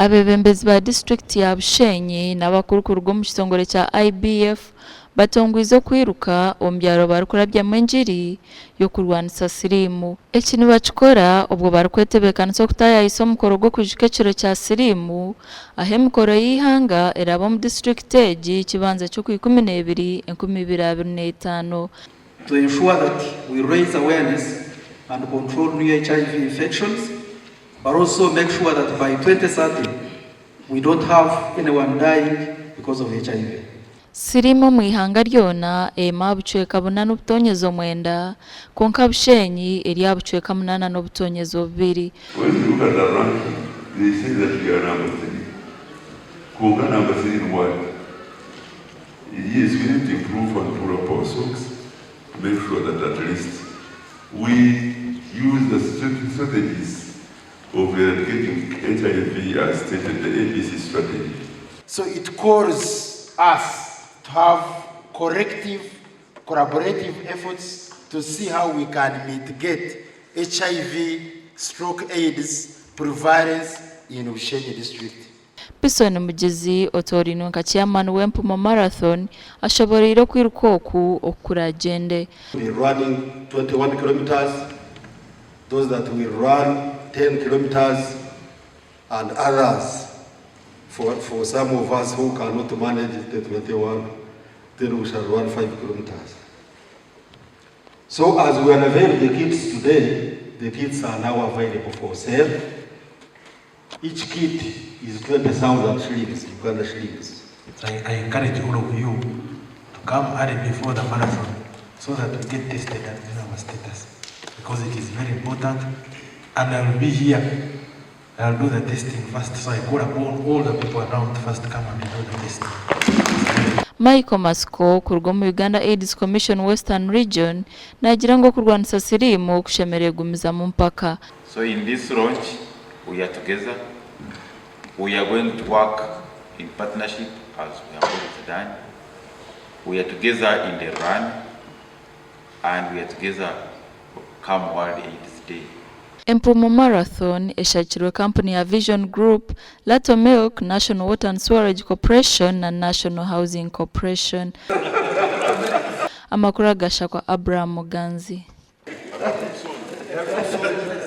abebembezi ba district ya Bushenyi n'abakuru rwo mu kitongore cya IBF batongwizo kwiruka ombyaro barukurabya mwenjiri yo kurwanisa sirimu ekintu bakikora ubwo barukwetebekana so kutaya iso mukoro gwo kujikecero cya sirimu ahe mukoro yihanga erabo mu district egi kibanza cyo ku 12 2025 to ensure that we raise awareness and control new HIV infections, but also make sure that by 2030 we don't have anyone dying because of HIV. Sirimo mu ihanga ryona mabucweka bunana ubutonyezo mwenda konka Bushenyi eri bucweka munana no butonyezo 2. When you look at the ranking, they say that we are number 3. Konka number 3 in what? Yes, we need to improve on protocol songs to make sure that at least we use the strategies of eradicating HIV as stated in the ABC strategy. So it calls us to have corrective, collaborative efforts to see how we can mitigate HIV/AIDS prevalence in Bushenyi district. Pisoni mugezi otorino nka chairman w'Empumo Marathon ashoborero kwirukoku okuragende. We running 21 kilometers, those that will run 10 kilometers and others. For some of us who cannot manage the 21, then we shall run 5 kilometers. So as we unveil the kits today, the kits are now available for sale. Each kit is 20,000 shillings, Uganda shillings. I encourage all of you to come early before the marathon so that we get tested and know our status, because it is very important. And I will be here. I'll do the testing first, so I call upon all the people around first come and do the testing. Michael Masco kurwo mu Uganda AIDS Commission Western Region nagira ngo kurwanisa sirimu kushemereye gumiza mu mpaka. So in this launch we are together. We are going to work in partnership as we have always done. We are together in the run and we are together come World AIDS Day. Empumo Marathon eshakirwe company ya Vision Group, Lato Milk, National Water and Sewerage Corporation na National Housing Corporation. Amakuru agasha kwa Abraham Muganzi.